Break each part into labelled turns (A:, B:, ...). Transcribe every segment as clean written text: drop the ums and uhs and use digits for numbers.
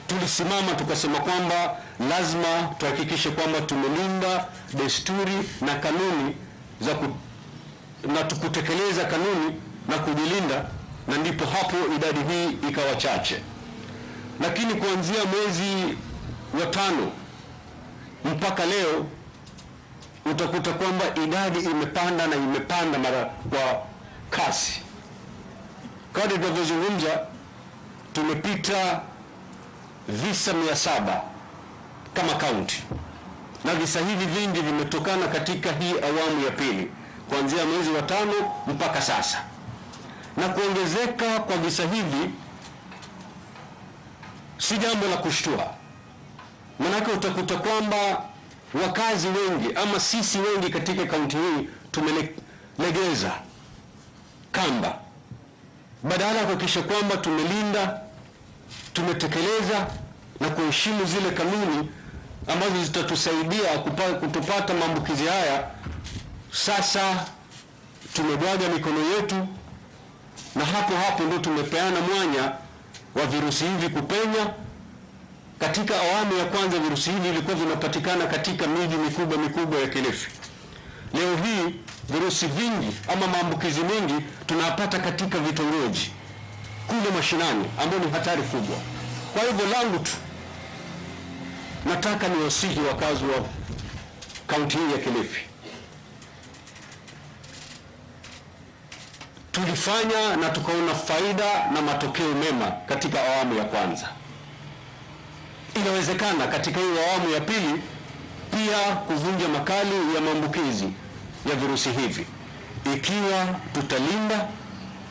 A: tulisimama tukasema kwamba lazima tuhakikishe kwamba tumelinda desturi na kanuni na tukutekeleza kanuni na kujilinda, na ndipo hapo idadi hii ikawa chache. Lakini kuanzia mwezi wa 5 mpaka leo utakuta kwamba idadi imepanda na imepanda mara kwa kasi. Kadri tunavyozungumza tumepita visa 700 kama kaunti, na visa hivi vingi vimetokana katika hii awamu ya pili kuanzia mwezi wa 5 mpaka sasa. Na kuongezeka kwa visa hivi si jambo la kushtua, manake utakuta kwamba wakazi wengi ama sisi wengi katika kaunti hii tumelegeza kamba, badala ya kuhakikisha kwamba tumelinda, tumetekeleza na kuheshimu zile kanuni ambazo zitatusaidia kutopata maambukizi haya. Sasa tumebwaga mikono yetu, na hapo ndio tumepeana mwanya wa virusi hivi kupenya. Katika awamu ya kwanza virusi hivi vilikuwa vinapatikana katika miji mikubwa ya Kilifi. Leo hii virusi vingi ama maambukizi mengi tunapata katika vitongoji kule mashinani, ambao ni hatari kubwa. Kwa hivyo langu tu nataka niwasihi wakazi wa kaunti hii ya Kilifi, tulifanya na tukaona faida na matokeo mema katika awamu ya kwanza. Inawezekana katika hii awamu ya pili pia kuvunja makali ya maambukizi ya virusi hivi, ikiwa tutalinda,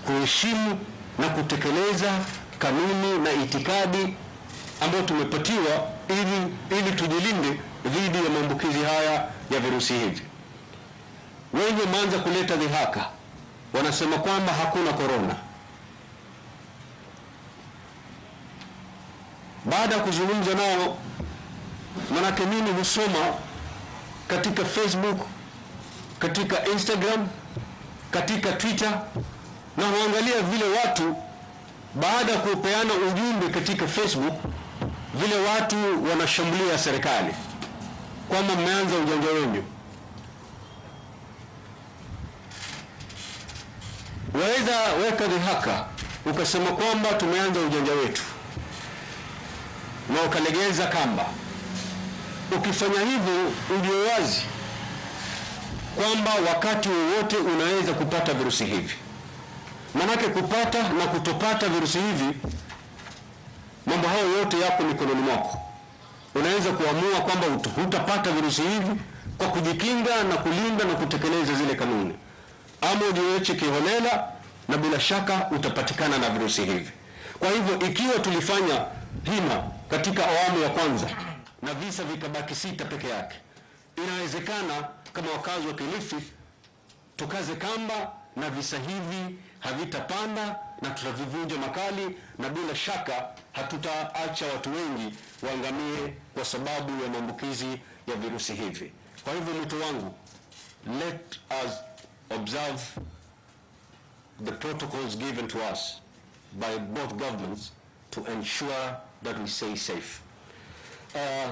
A: kuheshimu na kutekeleza kanuni na itikadi ambayo tumepatiwa ili tujilinde dhidi ya maambukizi haya ya virusi hivi. Wengi wameanza kuleta dhihaka, wanasema kwamba hakuna korona. Baada ya kuzungumza nao, manake mimi husoma katika Facebook, katika Instagram, katika Twitter, na huangalia vile watu baada ya kupeana ujumbe katika Facebook, vile watu wanashambulia serikali kwamba mmeanza ujanja wenu. Waweza weka dhihaka ukasema kwamba tumeanza ujanja wetu na ukalegeza kamba. Ukifanya hivyo ujue wazi kwamba wakati wowote unaweza kupata virusi hivi. Manake kupata na kutopata virusi hivi, mambo hayo yote yako mikononi mwako. Unaweza kuamua kwamba hutapata virusi hivi kwa kujikinga na kulinda na kutekeleza zile kanuni, ama ujiweche kiholela na bila shaka utapatikana na virusi hivi. Kwa hivyo ikiwa tulifanya hima katika awamu ya kwanza na visa vikabaki 6 peke yake, inawezekana kama wakazi wa Kilifi tukaze kamba na visa hivi havitapanda na tutavivunja makali, na bila shaka hatutaacha watu wengi waangamie kwa sababu ya maambukizi ya virusi hivi. Kwa hivyo mwito wangu, let us observe the protocols given to us by both governments to ensure that we stay safe.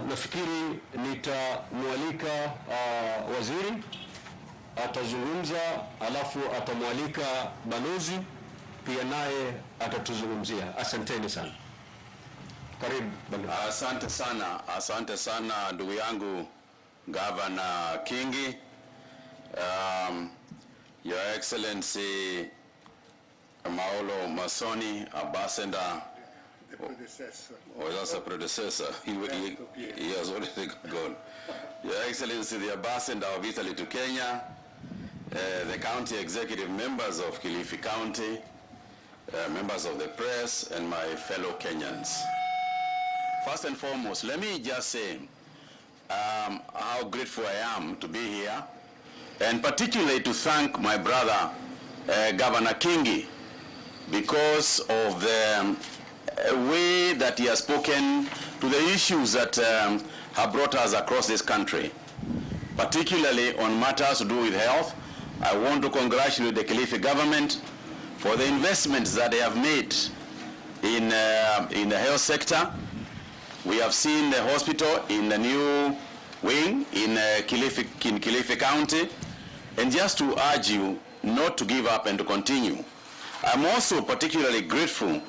A: Nafikiri nitamwalika waziri atazungumza, alafu atamwalika balozi pia naye atatuzungumzia. Asanteni sana. Karibu balozi.
B: Asante sana ndugu yangu Governor Kingi. Your Excellency Maolo Masoni, Ambassador, that's a predecessor. He has already gone. Your Excellency, the Ambassador of Italy to Kenya, the county executive members of Kilifi County, members of the press, and my fellow Kenyans. First and foremost, let me just say how grateful I am to be here, and particularly to thank my brother, Governor Kingi, because of the way that he has spoken to the issues that have brought us across this country, particularly on matters to do with health. I want to congratulate the Kilifi government for the investments that they have made in the health sector, We have seen the hospital in the new wing in Kilifi County, and just to urge you not to give up and to continue. I'm also particularly grateful,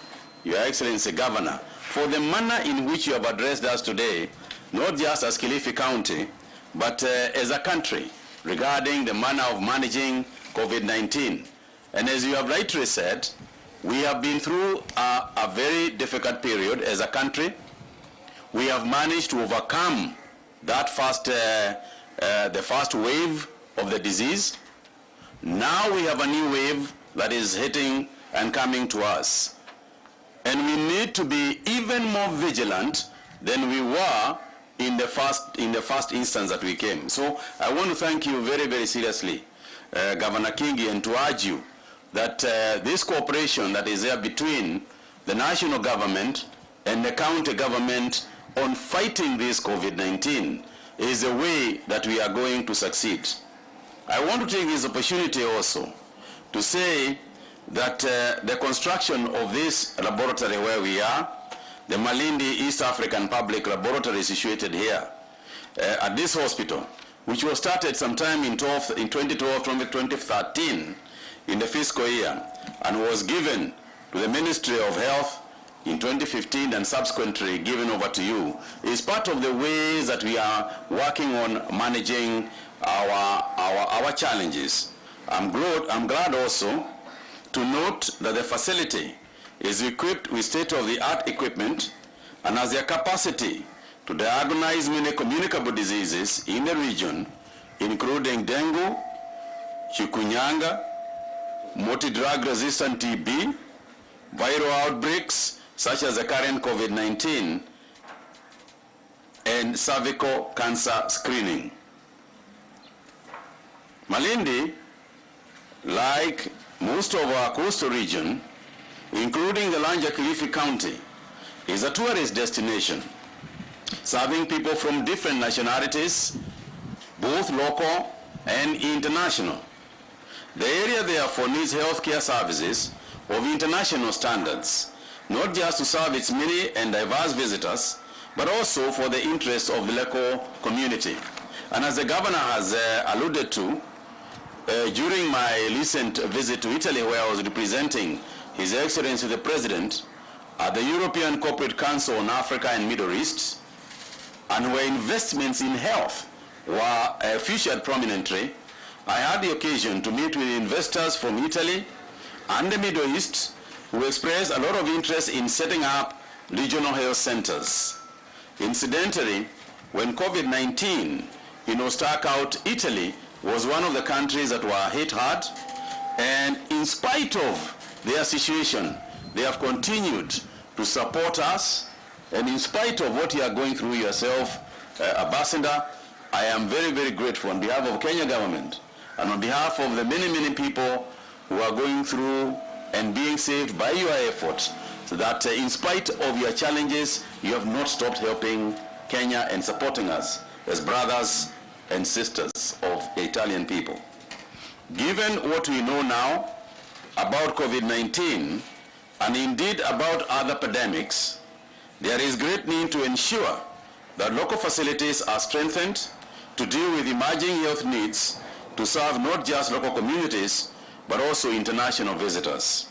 B: Your Excellency Governor, for the manner in which you have addressed us today, not just as Kilifi County, but as a country, regarding the manner of managing COVID-19. And as you have rightly said, we have been through a very difficult period as a country. We have managed to overcome that the first wave of the disease. Now we have a new wave that is hitting and coming to us. And we need to be even more vigilant than we were in the first instance that we came. So I want to thank you very, very seriously, Governor Kingi, and to urge you that this cooperation that is there between the national government and the county government on fighting this COVID-19 is the way that we are going to succeed. I want to take this opportunity also to say that the construction of this laboratory where we are, the Malindi East African Public Laboratory situated here at this hospital, which was started sometime in 2012-2013 in the fiscal year, and was given to the Ministry of Health in 2015 and subsequently given over to you, is part of the ways that we are working on managing our challenges. I'm glad also to note that the facility is equipped with state-of-the-art equipment and has the capacity to diagnose many communicable diseases in the region, including dengue, chikungunya, multi-drug resistant TB, viral outbreaks such as the current COVID-19, and cervical cancer screening. Malindi, like most of our coastal region, including the larger Kilifi County, is a tourist destination, serving people from different nationalities, both local and international. The area therefore needs healthcare services of international standards, not just to serve its many and diverse visitors, but also for the interest of the local community. And as the governor has alluded to, during my recent visit to Italy, where I was representing His Excellency the President at the European Corporate Council on Africa and Middle East, and where investments in health were featured prominently, I had the occasion to meet with investors from Italy and the Middle East who expressed a lot of interest in setting up regional health centers. Incidentally, when COVID-19 struck out, Italy was one of the countries that were hit hard, and in spite of their situation, they have continued to support us, and in spite of what you are going through yourself, Ambassador, I am very, very grateful on behalf of Kenya government and on behalf of the many, many people who are going through and being saved by your efforts, so that in spite of your challenges, you have not stopped helping Kenya and supporting us as brothers and sisters of the Italian people. Given what we know now about COVID-19, and indeed about other pandemics, there is great need to ensure that local facilities are strengthened to deal with emerging health needs to serve not just local communities, but also international visitors.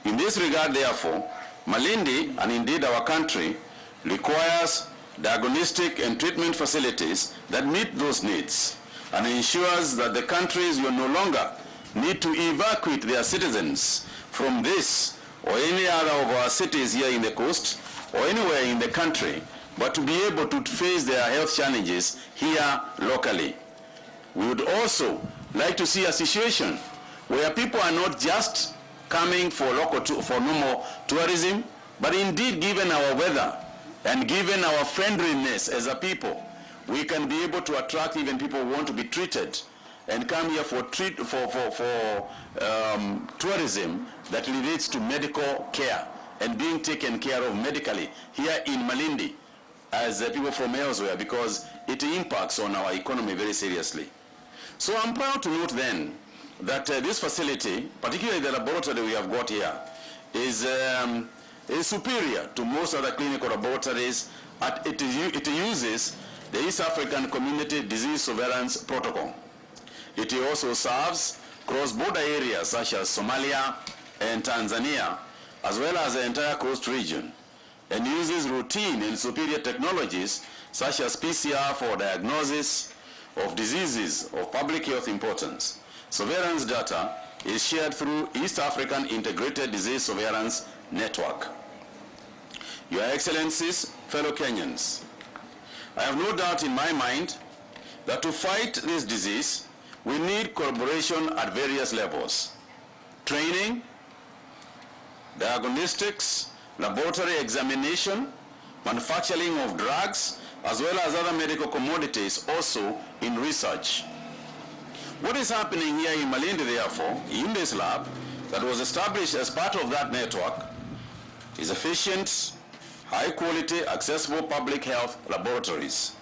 B: In this regard, therefore, Malindi, and indeed our country, requires diagnostic and treatment facilities that meet those needs, and ensures that the countries will no longer need to evacuate their citizens from this or any other of our cities here in the coast or anywhere in the country, but to be able to face their health challenges here locally. We would also like to see a situation where people are not just coming for normal tourism, but indeed, given our weather and given our friendliness as a people, we can be able to attract even people who want to be treated and come here for tourism that relates to medical care and being taken care of medically here in Malindi as people from elsewhere, because it impacts on our economy very seriously. So I'm proud to note then that this facility, particularly the laboratory we have got here, is is superior to most other clinical laboratories. It uses the East African Community Disease Surveillance Protocol. It also serves cross-border areas such as Somalia and Tanzania, as well as the entire coast region, and uses routine and superior technologies such as PCR for diagnosis of diseases of public health importance. Surveillance data is shared through East African Integrated Disease Surveillance Network. Your Excellencies, fellow Kenyans, I have no doubt in my mind that to fight this disease, we need collaboration at various levels: training, diagnostics, laboratory examination, manufacturing of drugs, as well as other medical commodities, also in research. What is happening here in Malindi, therefore, in this lab that was established as part of that network, is efficient, high-quality, accessible public health laboratories.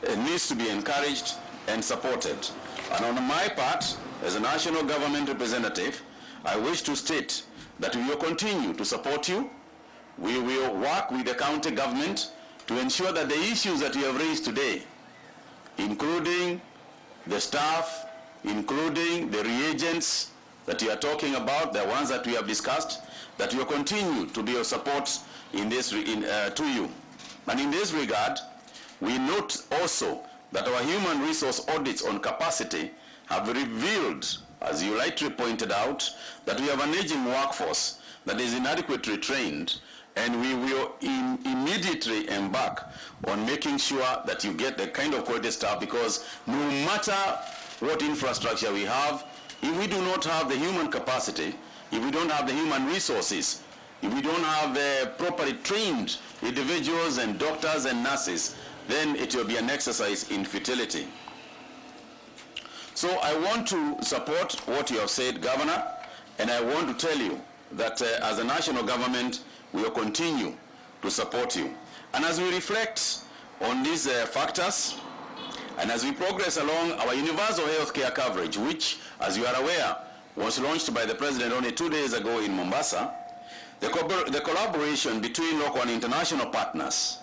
B: It needs to be encouraged and supported. And on my part, as a national government representative, I wish to state that we will continue to support you. We will work with the county government to ensure that the issues that you have raised today, including the staff, including the reagents that you are talking about, the ones that we have discussed, that we will continue to be of support in this, to you. And in this regard, we note also that our human resource audits on capacity have revealed, as you rightly pointed out, that we have an aging workforce that is inadequately trained, and we will immediately embark on making sure that you get the kind of quality staff, because no matter what infrastructure we have, if we do not have the human capacity, if we don't have the human resources, if we don't have properly trained individuals and doctors and nurses, then it will be an exercise in futility. So I want to support what you have said, Governor, and I want to tell you that as a national government, we will continue to support you. And as we reflect on these factors, and as we progress along our universal health care coverage, which, as you are aware, was launched by the President only 2 days ago in Mombasa, the collaboration between local and international partners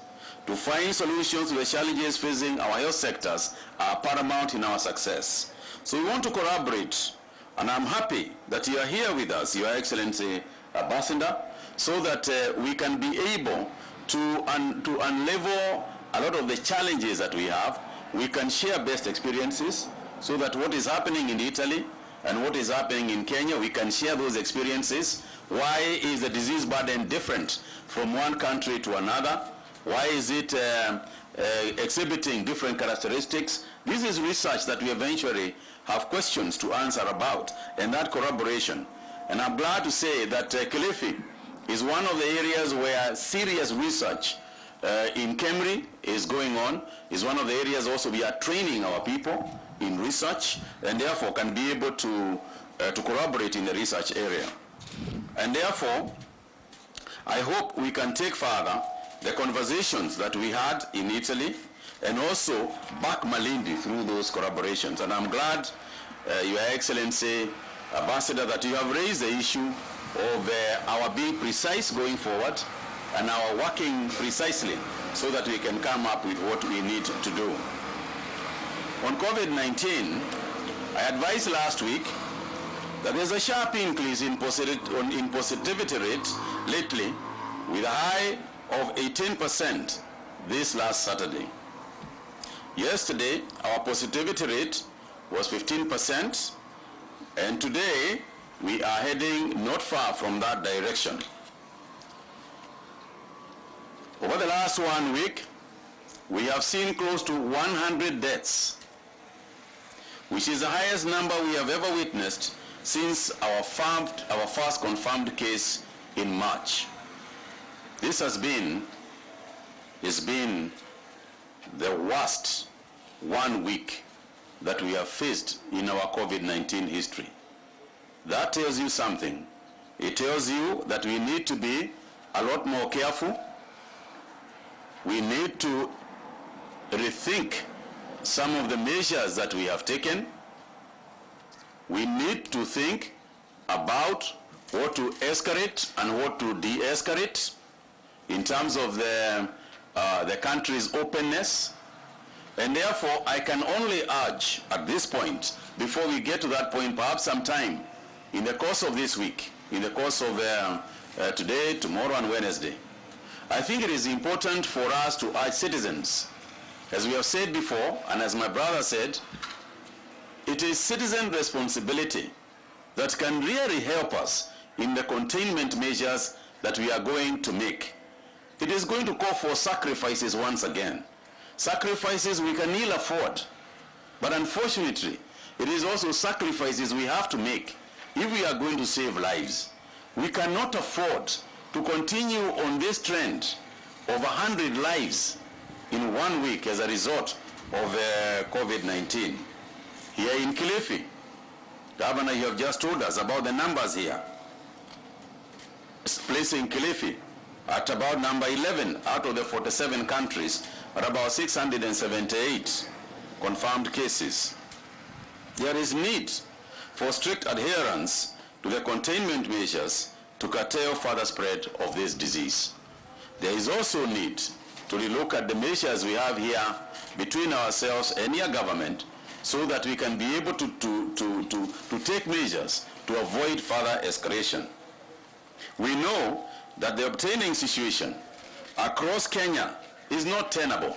B: to find solutions to the challenges facing our health sectors are paramount in our success. So we want to collaborate, and I'm happy that you are here with us, Your Excellency Ambassador, so that we can be able to unlevel a lot of the challenges that we have. We can share best experiences, so that what is happening in Italy and what is happening in Kenya, we can share those experiences. Why is the disease burden different from one country to another? Why is it exhibiting different characteristics? This is research that we eventually have questions to answer about, and that collaboration. And I'm glad to say that Kilifi is one of the areas where serious research in Kemri is going on, is one of the areas also we are training our people in research, and therefore can be able to collaborate in the research area. And therefore, I hope we can take further the conversations that we had in Italy and also back Malindi through those collaborations. And I'm glad, Your Excellency, Ambassador, that you have raised the issue of our being precise going forward and our working precisely so that we can come up with what we need to do. On COVID-19, I advised last week that there's a sharp increase in positivity rate lately, with a high of 18% this last Saturday. Yesterday, our positivity rate was 15%, and today we are heading not far from that direction. Over the last 1 week, we have seen close to 100 deaths, which is the highest number we have ever witnessed since our first confirmed case in March. This has been the worst 1 week that we have faced in our COVID-19 history. That tells you something. It tells you that we need to be a lot more careful. We need to rethink some of the measures that we have taken. We need to think about what to escalate and what to de-escalate. in terms of the country's openness. And therefore, I can only urge at this point, before we get to that point, perhaps sometime in the course of this week, in the course of today, tomorrow, and Wednesday, I think it is important for us to urge citizens, as we have said before, and as my brother said, it is citizen responsibility that can really help us in the containment measures that we are going to make. It is going to call for sacrifices once again. Sacrifices we can ill afford. But unfortunately, it is also sacrifices we have to make if we are going to save lives. We cannot afford to continue on this trend of 100 lives in 1 week as a result of COVID-19. Here in Kilifi, Governor, you have just told us about the numbers here. Placing Kilifi at about number 11 out of the 47 countries at about 678 confirmed cases. There is need for strict adherence to the containment measures to curtail further spread of this disease. There is also need to relook at the measures we have here between ourselves and your government so that we can be able to take measures to avoid further escalation. We know that the obtaining situation across Kenya is not tenable,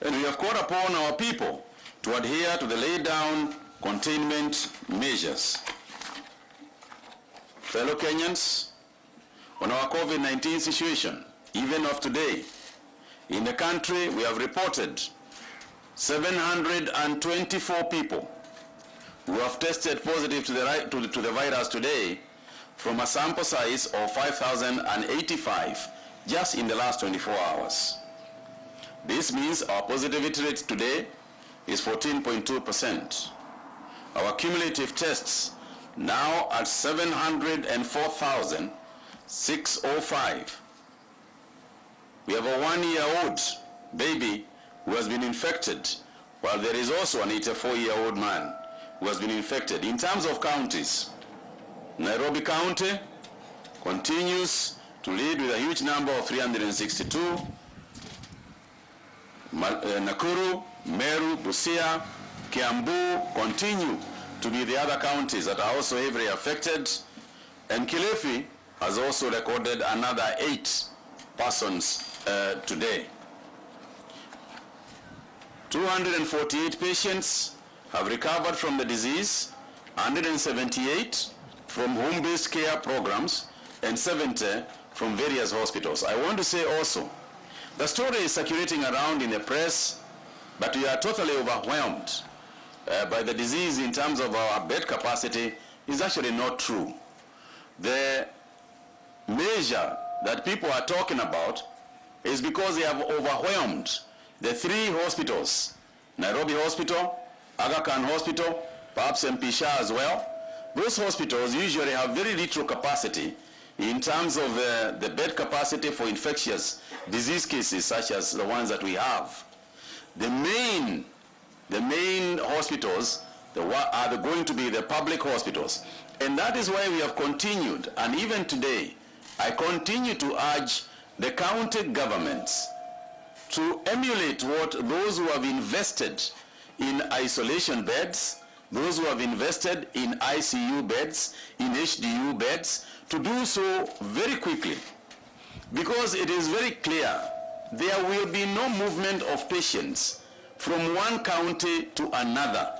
B: and we have called upon our people to adhere to the laid down containment measures. Fellow Kenyans, on our COVID-19 situation, even of today, in the country we have reported 724 people who have tested positive to the virus today from a sample size of 5,085 just in the last 24 hours. This means our positivity rate today is 14.2%. Our cumulative tests now at 704,605. We have a 1-year-old baby who has been infected, while there is also an 84-year-old man who has been infected. In terms of counties, Nairobi County continues to lead with a huge number of 362. Nakuru, Meru, Busia, Kiambu continue to be the other counties that are also heavily affected. And Kilifi has also recorded another 8 persons today. 248 patients have recovered from the disease, 178 from home-based care programs, and 70 from various hospitals. I want to say also, the story is circulating around in the press, but we are totally overwhelmed by the disease in terms of our bed capacity is actually not true. The measure that people are talking about is because they have overwhelmed the 3 hospitals, Nairobi Hospital, Aga Khan Hospital, perhaps MP Shah as well. Those hospitals usually have very little capacity in terms of the bed capacity for infectious disease cases such as the ones that we have. The main hospitals are going to be the public hospitals. And that is why we have continued, and even today, I continue to urge the county governments to emulate what those who have invested in isolation beds, those who have invested in ICU beds, in HDU beds, to do so very quickly. Because it is very clear there will be no movement of patients from one county to another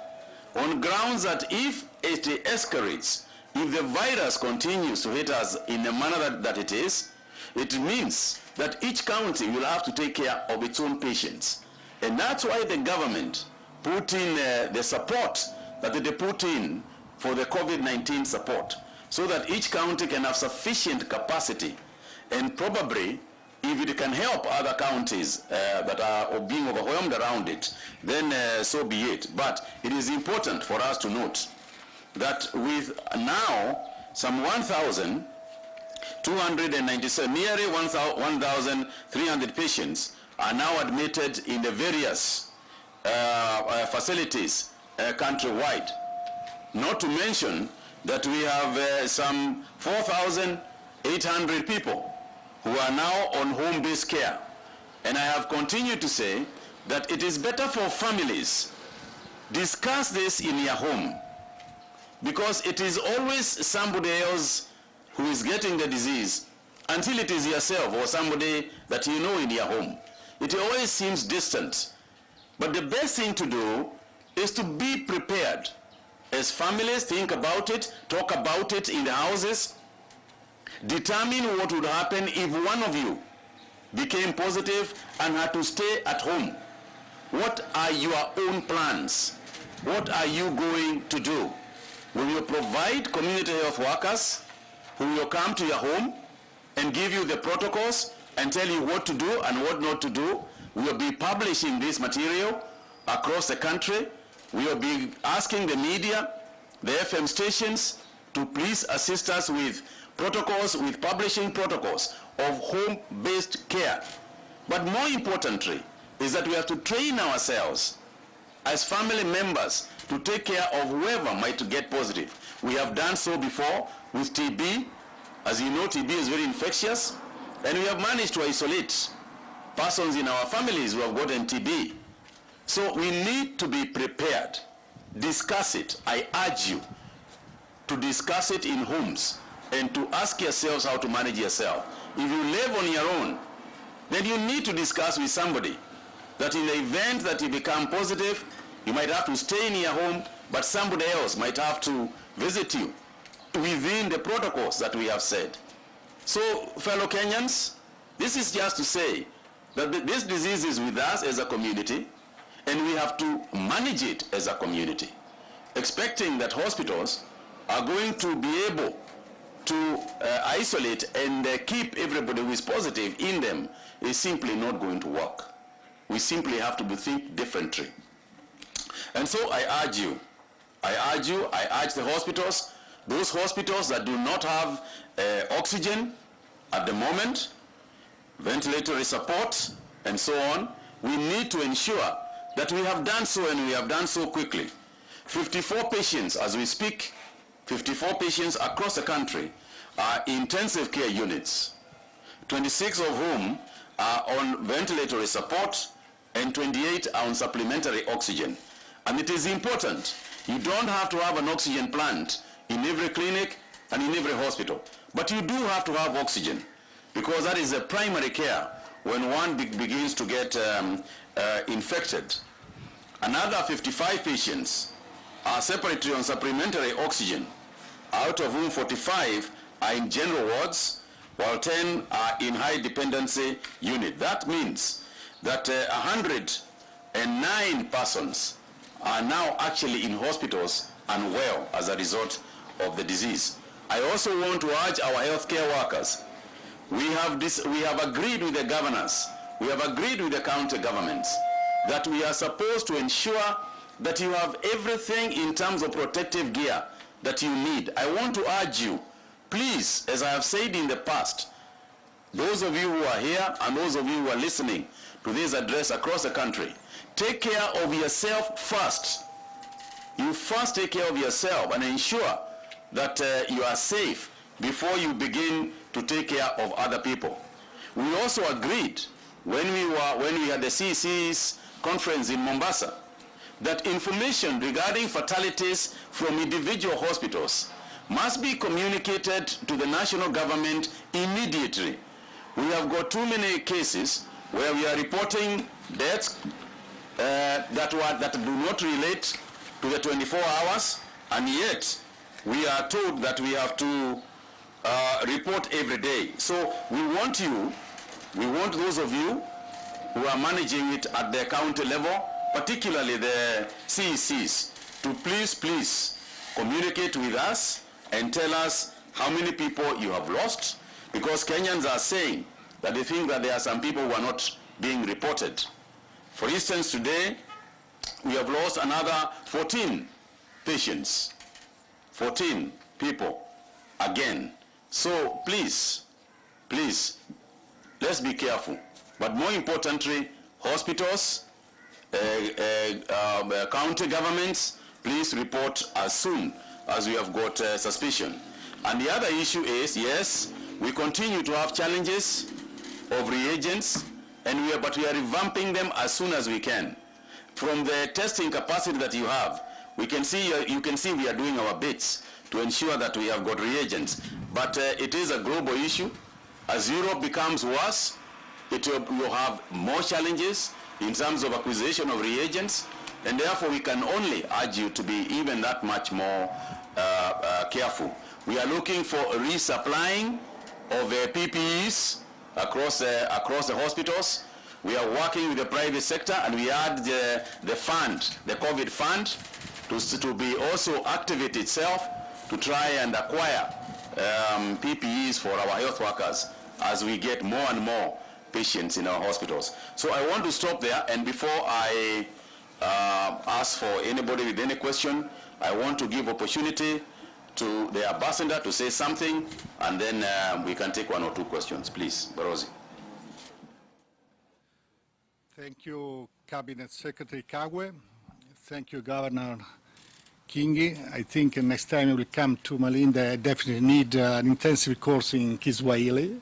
B: on grounds that if it escalates, if the virus continues to hit us in the manner that it is, it means that each county will have to take care of its own patients. And that's why the government put in the support that they put in for the COVID-19 support, so that each county can have sufficient capacity, and probably if it can help other counties that are being overwhelmed around it, then so be it. But it is important for us to note that with now some 1,297, nearly 1,300 patients are now admitted in the various facilities countrywide. Not to mention that we have some 4,800 people who are now on home-based care. And I have continued to say that it is better for families discuss this in your home, because it is always somebody else who is getting the disease until it is yourself or somebody that you know in your home. It always seems distant. But the best thing to do is to be prepared. As families, think about it, talk about it in the houses, determine what would happen if one of you became positive and had to stay at home. What are your own plans? What are you going to do? Will you provide community health workers who will come to your home and give you the protocols and tell you what to do and what not to do? We will be publishing this material across the country. We will be asking the media, the FM stations, to please assist us with protocols, with publishing protocols of home-based care. But more importantly is that we have to train ourselves as family members to take care of whoever might get positive. We have done so before with TB. As you know, TB is very infectious, and we have managed to isolate persons in our families who have gotten TB. So we need to be prepared. Discuss it. I urge you to discuss it in homes and to ask yourselves how to manage yourself. If you live on your own, then you need to discuss with somebody that in the event that you become positive, you might have to stay in your home, but somebody else might have to visit you within the protocols that we have said. So, fellow Kenyans, this is just to say that this disease is with us as a community, and we have to manage it as a community. Expecting that hospitals are going to be able to isolate and keep everybody who is positive in them is simply not going to work. We simply have to think differently. And so I urge the hospitals, those hospitals that do not have oxygen at the moment, ventilatory support, and so on, we need to ensure that we have done so, and we have done so quickly. 54 patients as we speak, 54 patients across the country are intensive care units, 26 of whom are on ventilatory support and 28 are on supplementary oxygen. And it is important. You don't have to have an oxygen plant in every clinic and in every hospital, but you do have to have oxygen, because that is a primary care when one begins to get infected. Another 55 patients are separately on supplementary oxygen, out of whom 45 are in general wards, while 10 are in high dependency unit. That means that 109 persons are now actually in hospitals and well as a result of the disease. I also want to urge our healthcare workers. We have agreed with the governors, we have agreed with the county governments that we are supposed to ensure that you have everything in terms of protective gear that you need. I want to urge you, please, as I have said in the past, those of you who are here and those of you who are listening to this address across the country, take care of yourself first. You first take care of yourself and ensure that you are safe before you begin to take care of other people. We also agreed when we had the CEC's conference in Mombasa that information regarding fatalities from individual hospitals must be communicated to the national government immediately. We have got too many cases where we are reporting deaths that do not relate to the 24 hours, and yet we are told that we have to report every day. So we want those of you who are managing it at the county level, particularly the CECs, to please communicate with us and tell us how many people you have lost, because Kenyans are saying that they think that there are some people who are not being reported. For instance, today we have lost another 14 patients, 14 people again. So please, let's be careful. But more importantly, hospitals, county governments, please report as soon as we have got suspicion. And the other issue is, yes, We continue to have challenges of reagents, but we are revamping them as soon as we can. From the testing capacity that you have, you can see we are doing our bits to ensure that we have got reagents. But it is a global issue. As Europe becomes worse, will have more challenges in terms of acquisition of reagents, and therefore we can only urge you to be even that much more careful. We are looking for resupplying of PPEs across the hospitals. We are working with the private sector, and we had the fund, the COVID fund, to be also activate itself to try and acquire PPEs for our health workers as we get more and more patients in our hospitals. So I want to stop there, and before I ask for anybody with any question, I want to give opportunity to the ambassador to say something, and then we can take one or two questions. Please, Barozi.
C: Thank you, Cabinet Secretary Kagwe. Thank you, Governor Kingi. I think next time I will come to Malindi, I definitely need an intensive course in Kiswahili.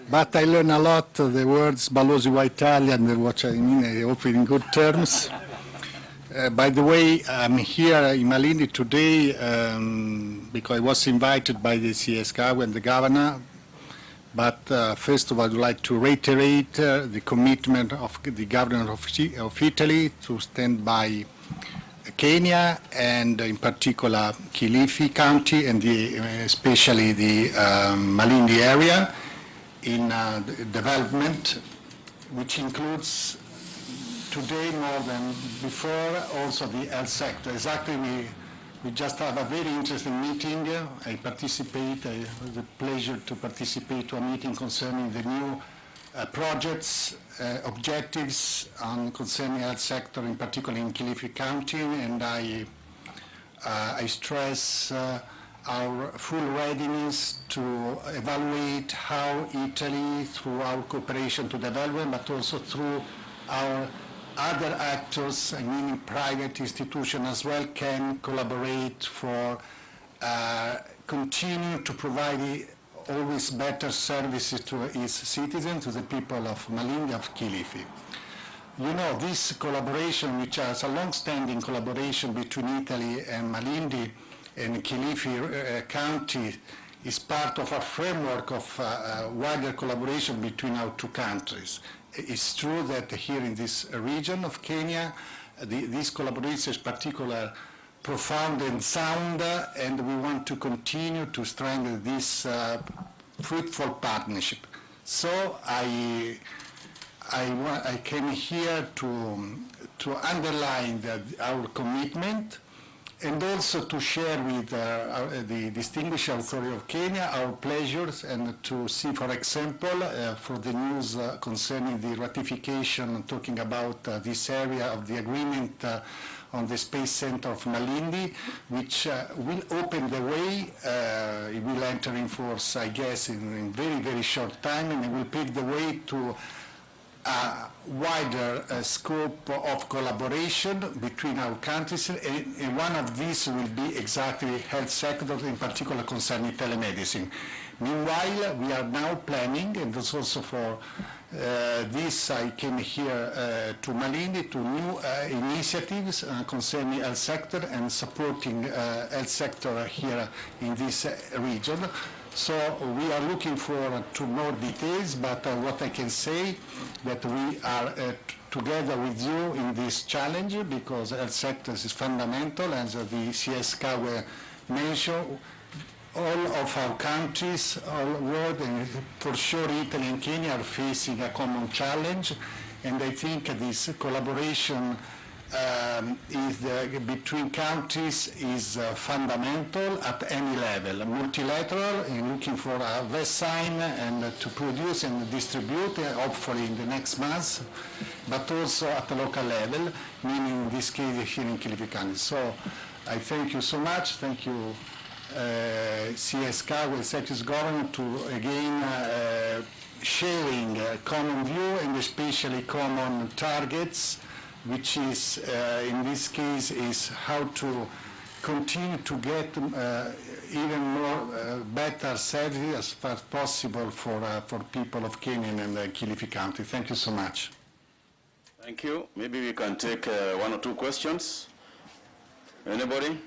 C: But I learn a lot of the words balozi wa Italian, what I mean, I hope in good terms. By the way, I'm here in Malindi today because I was invited by the CS Kagwe and the governor. But first of all, I'd like to reiterate the commitment of the government of Italy to stand by Kenya, and in particular Kilifi County, and especially the Malindi area in development, which includes today more than before also the health sector. Exactly, we just have a very interesting meeting. I participate, it was a pleasure to participate to a meeting concerning the new projects, objectives concerning health sector, in particular in Kilifi County, and I stress our full readiness to evaluate how Italy, through our cooperation to development, but also through our other actors, I mean private institutions as well, can collaborate for continue to provide always better services to its citizens, to the people of Malindi, of Kilifi. You know, this collaboration, which is a long-standing collaboration between Italy and Malindi and Kilifi County, is part of a framework of wider collaboration between our two countries. It's true that here in this region of Kenya, this collaboration is particularly profound and sound, and we want to continue to strengthen this fruitful partnership. So I came here to underline our commitment, and also to share with the distinguished authority of Kenya our pleasures, and to see, for example, for the news concerning the ratification, talking about this area of the agreement on the Space Center of Malindi, which will open the way. It will enter in force, I guess, in very, very short time, and it will pave the way to a wider scope of collaboration between our countries, and one of these will be exactly health sector, in particular concerning telemedicine. Meanwhile, we are now planning, and this also for this I came here to Malindi, to new initiatives concerning health sector and supporting health sector here in this region. So we are looking forward to more details, but what I can say that we are together with you in this challenge, because health sectors is fundamental, as the CS Kagwe mentioned. All of our countries, all world, and for sure Italy and Kenya are facing a common challenge, and I think this collaboration between countries is fundamental at any level. Multilateral, looking for a vaccine and to produce and distribute, hopefully in the next months, but also at the local level, meaning in this case here in Kilifi County. So I thank you so much. Thank you, CS Kagwe, Secretary Government, to again sharing a common view and especially common targets, which is, in this case, is how to continue to get even more better services as far as possible for people of Kenyan and Kilifi County. Thank you so much.
B: Thank you. Maybe we can take one or two questions. Anybody?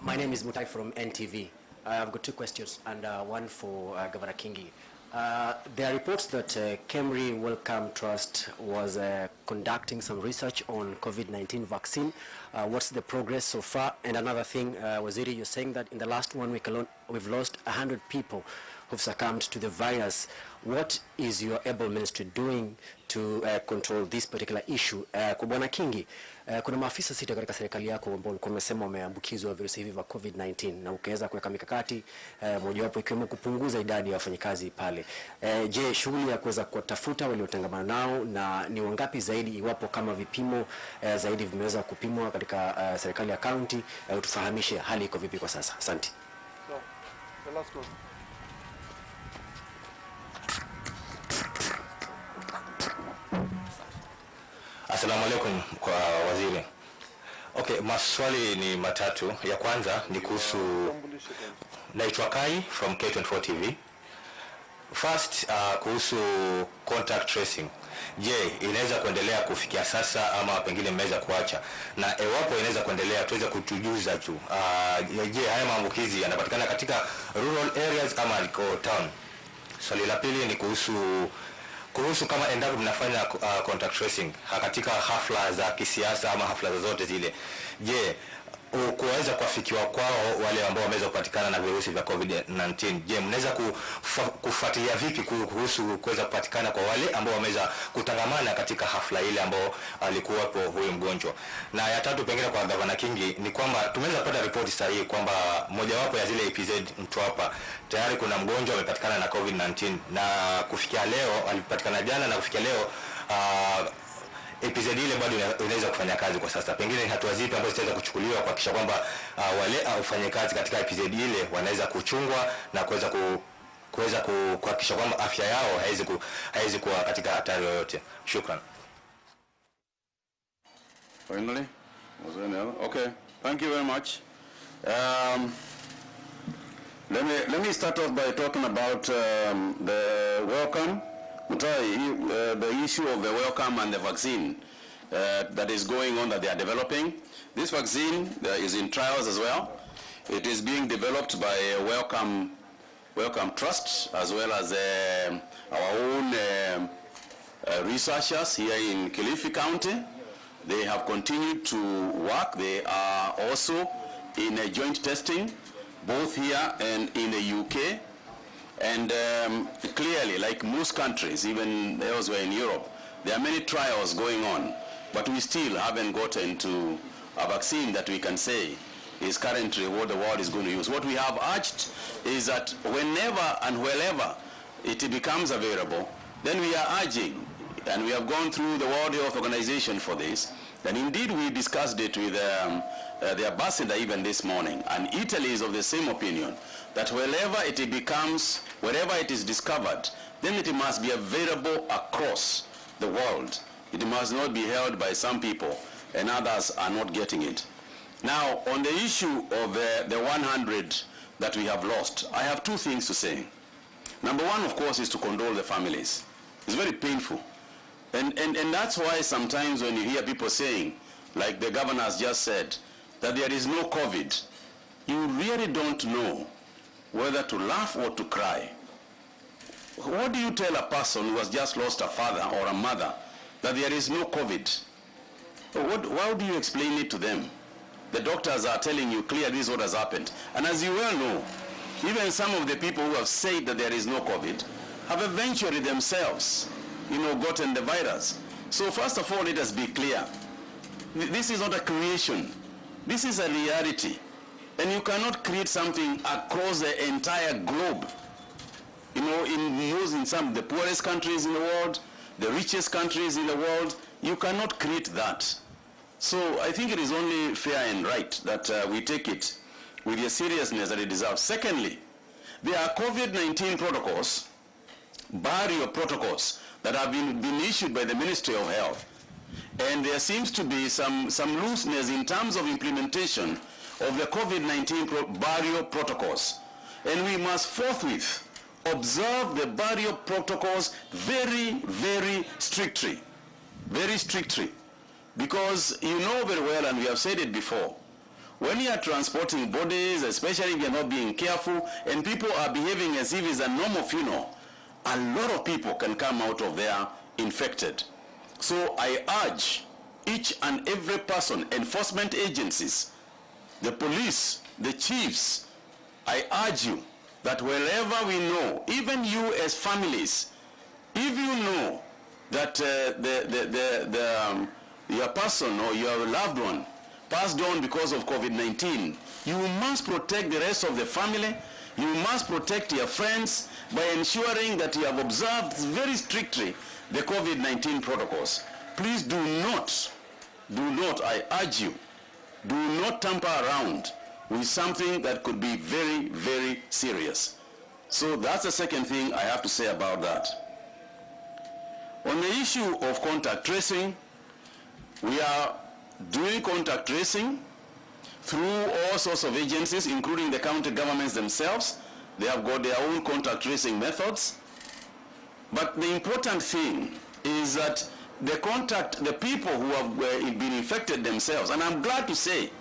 D: My name is Mutai from NTV. I've got two questions and one for Governor Kingi. There are reports that Kameme Wellcome Trust was conducting some research on COVID-19 vaccine. What's the progress so far? And another thing, Waziri, you're saying that in the last 1 week alone, we've lost 100 people who've succumbed to the virus. What is your able ministry doing to control this particular issue? Kwa Bwana Kingi, kuna maafisa sita katika serikali yako ambao ulikuwa umesema wameambukizwa virusi hivi vya COVID-19 na ukaweza kuweka mikakati mojawapo ikiwemo kupunguza idadi ya wafanyakazi pale. Je, shughuli ya kuweza kuwatafuta waliotangamana nao na ni wangapi zaidi iwapo kama vipimo zaidi vimeweza kupimwa katika serikali ya county, utufahamishe hali iko vipi kwa sasa? Asante.
E: So, the last one.
F: Assalamu alaikum kwa waziri. Okay, maswali ni matatu. Ya kwanza ni kuhusu, naitwa Kai from K24 TV. First, kuhusu contact tracing. Je, inaweza kuendelea kufikia sasa ama pengine mmeweza kuacha? Na ewapo inaweza kuendelea, tuweze kutujuza tu. Je, haya maambukizi yanapatikana katika rural areas ama liko town? Swali la pili ni kuhusu kama endapo mnafanya contact tracing katika hafla za kisiasa ama hafla zozote zile. Je, kuweza kuafikiwa kwao wale ambao wameweza kupatikana na virusi vya COVID-19, je, mnaweza kufuatilia vipi kuhusu kuweza kupatikana kwa wale ambao wameweza kutangamana katika hafla ile ambao alikuwapo huyu mgonjwa? Na ya tatu pengine kwa Governor Kingi ni kwamba tumeweza kupata ripoti sahihi kwamba mojawapo ya zile EPZ Mtwapa tayari kuna mgonjwa amepatikana na COVID-19 na kufikia leo, alipatikana jana na kufikia leo EPZ ile bado inaweza kufanya kazi kwa sasa. Pengine ni hatua zipi ambazo zitaweza kuchukuliwa kuhakikisha kwamba wale wafanyakazi katika EPZ ile wanaweza kuchungwa na kuweza kuhakikisha kwamba afya yao haiwezi kuwa katika hatari yoyote? Shukran.
B: Finally, was there any other? Okay, thank you very much. Let me start off by talking about the welcome. The issue of the welcome and the vaccine that is going on that they are developing. This vaccine is in trials as well. It is being developed by Welcome Trust as well as our own researchers here in Kilifi County. They have continued to work. They are also in a joint testing both here and in the UK. And clearly, like most countries, even elsewhere in Europe, there are many trials going on, but we still haven't gotten to a vaccine that we can say is currently what the world is going to use. What we have urged is that whenever and wherever it becomes available, then we are urging, and we have gone through the World Health Organization for this, and indeed we discussed it with the ambassador even this morning, and Italy is of the same opinion, that wherever it is discovered, then it must be available across the world. It must not be held by some people and others are not getting it. Now, on the issue of the 100 that we have lost, I have two things to say. Number one, of course, is to condole the families. It's very painful. And that's why sometimes when you hear people saying, like the governor has just said, that there is no COVID, you really don't know whether to laugh or to cry. What do you tell a person who has just lost a father or a mother that there is no COVID? How do you explain it to them? The doctors are telling you clear this is what has happened. And as you well know, even some of the people who have said that there is no COVID have eventually themselves, gotten the virus. So first of all, let us be clear. This is not a creation. This is a reality. And you cannot create something across the entire globe. In some of the poorest countries in the world, the richest countries in the world, you cannot create that. So I think it is only fair and right that we take it with the seriousness that it deserves. Secondly, there are COVID-19 protocols, barrier protocols, that have been issued by the Ministry of Health. and there seems to be some looseness in terms of implementation of the COVID-19 barrier protocols. And we must forthwith observe the barrier protocols very, very strictly. Very strictly. Because you know very well, and we have said it before, when you are transporting bodies, especially if you are not being careful, and people are behaving as if it's a normal funeral, a lot of people can come out of there infected. So I urge each and every person, enforcement agencies, the police, the chiefs, I urge you that wherever we know, even you as families, if you know that your person or your loved one passed on because of COVID-19, you must protect the rest of the family. You must protect your friends by ensuring that you have observed very strictly the COVID-19 protocols. Please do not, I urge you, do not tamper around with something that could be very, very serious. So that's the second thing I have to say about that. On the issue of contact tracing, we are doing contact tracing through all sorts of agencies, including the county governments themselves. They have got their own contact tracing methods. But the important thing is that the people who have been infected themselves, and I'm glad to say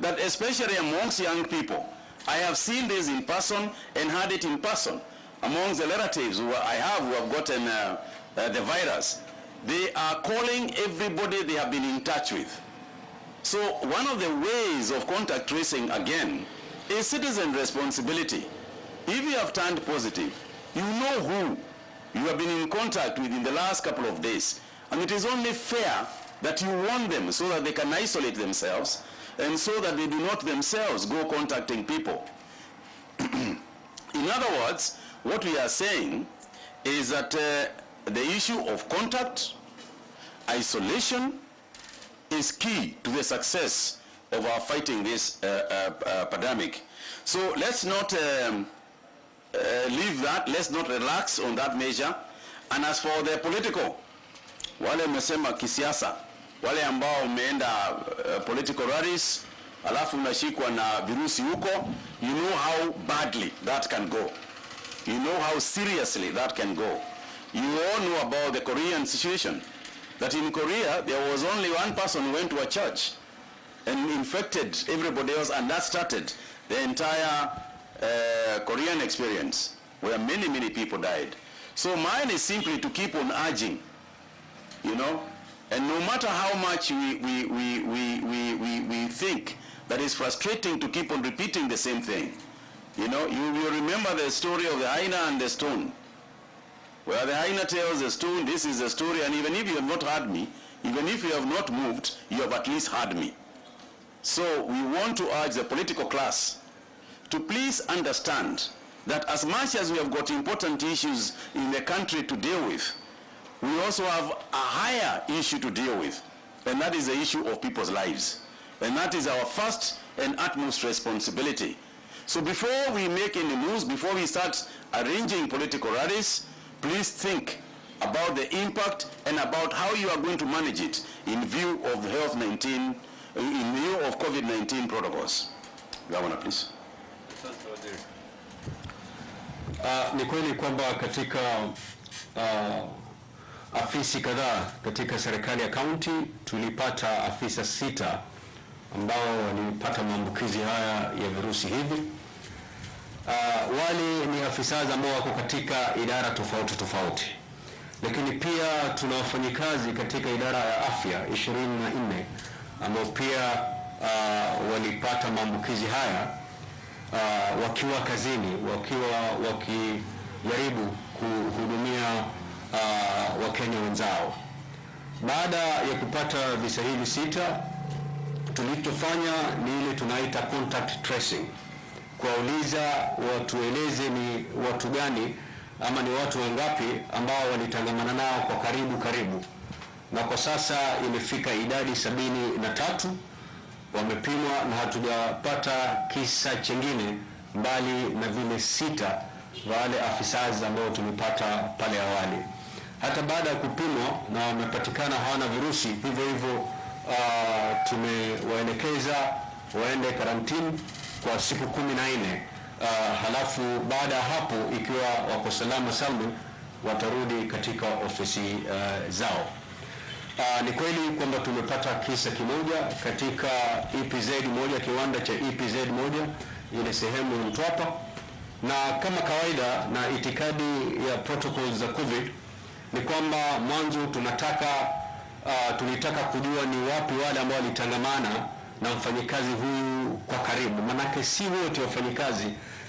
B: that especially amongst young people, I have seen this in person and had it in person amongst the relatives who have gotten the virus. They are calling everybody they have been in touch with. So one of the ways of contact tracing, again, is citizen responsibility. If you have turned positive, you know who you have been in contact with in the last couple of days. And it is only fair that you warn them so that they can isolate themselves and so that they do not themselves go contacting people. In other words, what we are saying is that the issue of contact, isolation, is key to the success of our fighting this pandemic. So let's not leave that, let's not relax on that measure. And as for the political, wale mesema kisiasa, wale ambao umeenda political rallies, alafu unashikwa na virusi huko, you know how badly that can go. You know how seriously that can go. You all know about the Korean situation. That in Korea, there was only one person who went to a church and infected everybody else, and that started the entire Korean experience, where many, many people died. So mine is simply to keep on urging, you know, and no matter how much we think that it's frustrating to keep on repeating the same thing. You know, you remember the story of the hyena and the stone, where the hyena tells the stone, this is the story, and even if you have not heard me, even if you have not moved, you have at least heard me. So we want to urge the political class to please understand that as much as we have got important issues in the country to deal with, we also have a higher issue to deal with, and that is the issue of people's lives. And that is our first and utmost responsibility. So before we make any moves, before we start arranging political rallies, please think about the impact and about how you are going to manage it in view of health-19, in view of COVID-19 protocols. Governor, please.
A: Ni kweli kwamba katika afisi kadhaa katika serikali ya kaunti tulipata afisa 6 ambao walipata maambukizi haya ya virusi hivi. Wale ni afisa ambao wako katika idara tofauti, lakini pia tuna wafanyikazi katika idara ya afya 24 ambao pia walipata maambukizi haya wakiwa kazini, wakiwa wakijaribu kuhudumia Wakenya wenzao. Baada ya kupata visa hivi 6, tulichofanya ni ile tunaita contact tracing, kuwauliza watueleze ni watu gani ama ni watu wangapi ambao walitangamana nao kwa karibu, na kwa sasa imefika idadi 73 wamepimwa, na hatujapata kisa chengine mbali na vile 6 wale afisa ambao tulipata pale awali. hata baada ya kupimwa na wamepatikana hawana virusi, hivyo hivyo tumewaelekeza waende karantini kwa siku 14. Halafu baada ya hapo, ikiwa wako salama salmu, watarudi katika ofisi zao. Ni kweli kwamba tumepata kisa kimoja katika EPZ moja, kiwanda cha EPZ moja, ile sehemu ya Mtwapa, na kama kawaida na itikadi ya protocols za COVID ni kwamba mwanzo tulitaka kujua ni wapi wale ambao walitangamana na mfanyikazi huyu kwa karibu, manake si wote wafanyikazi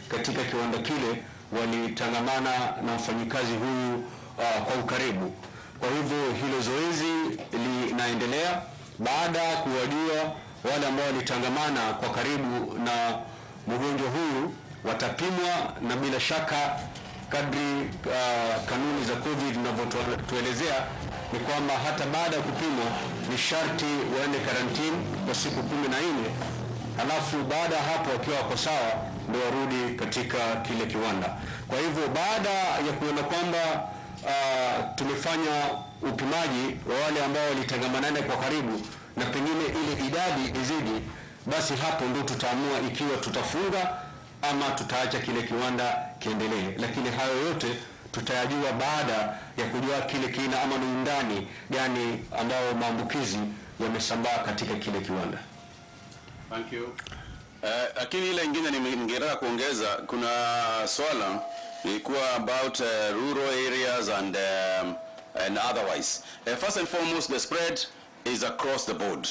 A: katika kiwanda kile walitangamana na mfanyikazi huyu kwa ukaribu. Kwa hivyo hilo zoezi linaendelea. Baada ya kuwajua wale ambao walitangamana kwa karibu na mgonjwa huyu, watapimwa, na bila shaka kadri kanuni za COVID zinavyotuelezea ni kwamba hata baada ya kupimwa ni sharti waende karantini kwa siku 14, halafu baada ya hapo wakiwa wako sawa ndio warudi katika kile kiwanda. Kwa hivyo baada ya kuona kwamba tumefanya upimaji wa wale ambao walitangamana naye kwa karibu na pengine ile idadi izidi, basi hapo ndio tutaamua ikiwa tutafunga ama tutaacha kile kiwanda kiendelee. Lakini hayo yote tutayajua baada ya kujua kile kina ama ni undani gani ambao maambukizi yamesambaa katika kile kiwanda.
B: Thank you. Lakini ile ingine ningetaka kuongeza, kuna swala ilikuwa about rural areas and otherwise. First and foremost, the spread is across the board.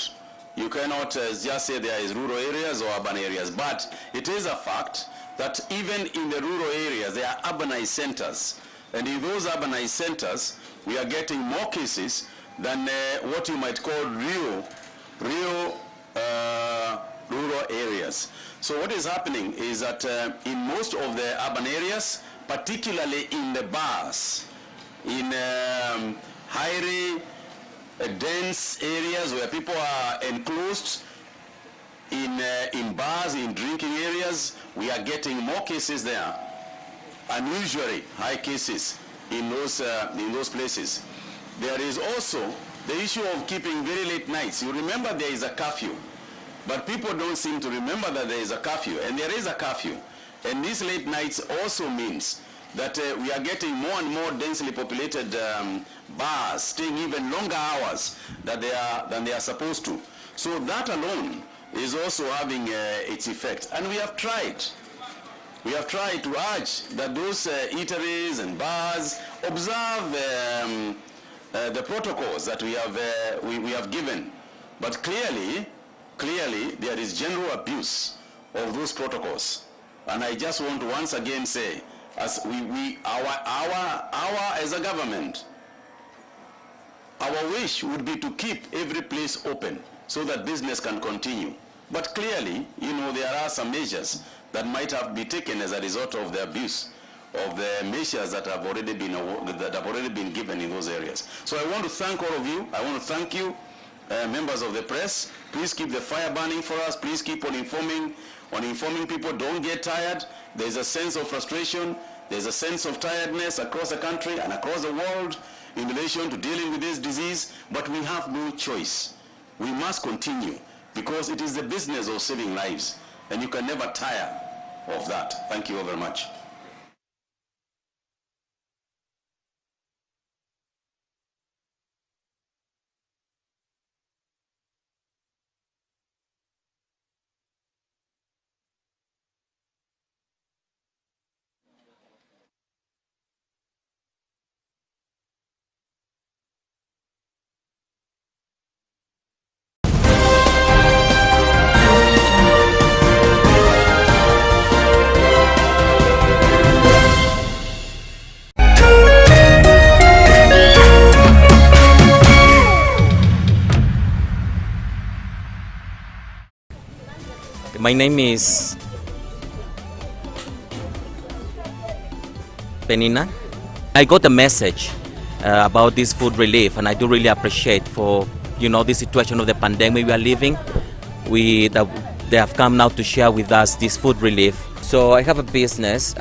B: You cannot just say there is rural areas or urban areas, but it is a fact that even in the rural areas there are urbanized centers, and in those urbanized centers we are getting more cases than what you might call real rural areas. So what is happening is that in most of the urban areas, particularly in the bars, in highly dense areas where people are enclosed, in bars, in drinking areas, we are getting more cases there. Unusually high cases in those places. There is also the issue of keeping very late nights. You remember there is a curfew, but people don't seem to remember that there is a curfew, and there is a curfew. And these late nights also means that we are getting more and more densely populated bars staying even longer hours than they are supposed to. So that alone is also having its effect. And we have tried to urge that those eateries and bars observe the protocols that we have given. But clearly there is general abuse of those protocols. And I just want to once again say, as our as a government, our wish would be to keep every place open so that business can continue. But clearly, you know, there are some measures that might have been taken as a result of the abuse of the measures that have already been given in those areas. So I want to thank all of you. I want to thank you, members of the press. Please keep the fire burning for us. Please keep on informing people. Don't get tired. There's a sense of frustration. There's a sense of tiredness across the country and across the world in relation to dealing with this disease, but we have no choice. We must continue because it is the business of saving lives, and you can never tire of that. Thank you all very much.
G: My name is Penina. I got a message about this food relief, and I do really appreciate for, you know, the situation of the pandemic we are living. They have come now to share with us this food relief. So I have a business.